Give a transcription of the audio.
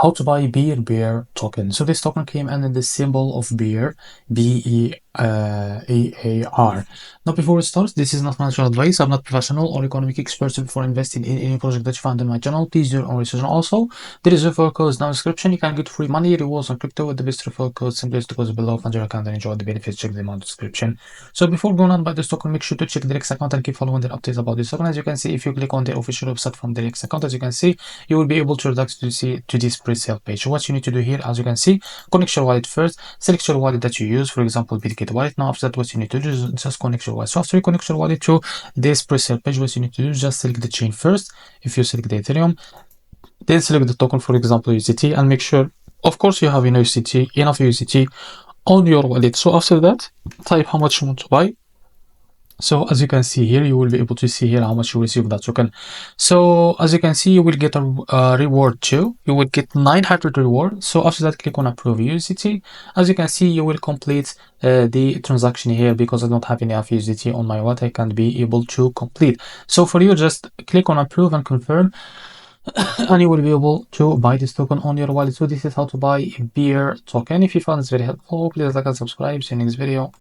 How to buy BEERBEAR token. So this token came under the symbol of beer, BEEAR. Now before we start, this is not financial advice. I'm not professional or economic expert. So before investing in any project that you find on my channel, please do your own research. And also, there is a referral code down in the description. You can get free money, rewards on crypto with the best referral code. Simply use the codes below, fund your account and enjoy the benefits. Check them out in the description. So before going on by this token, make sure to check the REFERRAL account and keep following their updates about this token. As you can see, if you click on the official website from the REFERRAL account, as you can see, you will be able to redirect to this pre-sale page. So what you need to do here, as you can see, connect your wallet first, select your wallet that you use, for example, BitGet wallet. Now after that, what you need to do is just connect your wallet. So after you connect your wallet to this pre-sale page, what you need to do is just select the chain first. If you select the Ethereum, then select the token, for example, USDT, and make sure, of course, you have enough USDT on your wallet. So after that, type how much you want to buy. So as you can see here, you will be able to see here how much you receive that token. So as you can see, you will get a reward too. You will get 900 reward. So after that, click on approve USDT. As you can see, you will complete the transaction here. Because I don't have enough USDT on my wallet, I can't be able to complete. So for you, just click on approve and confirm. And you will be able to buy this token on your wallet. So this is how to buy a BEER token. If you found this very helpful, please like and subscribe. See you in the next video.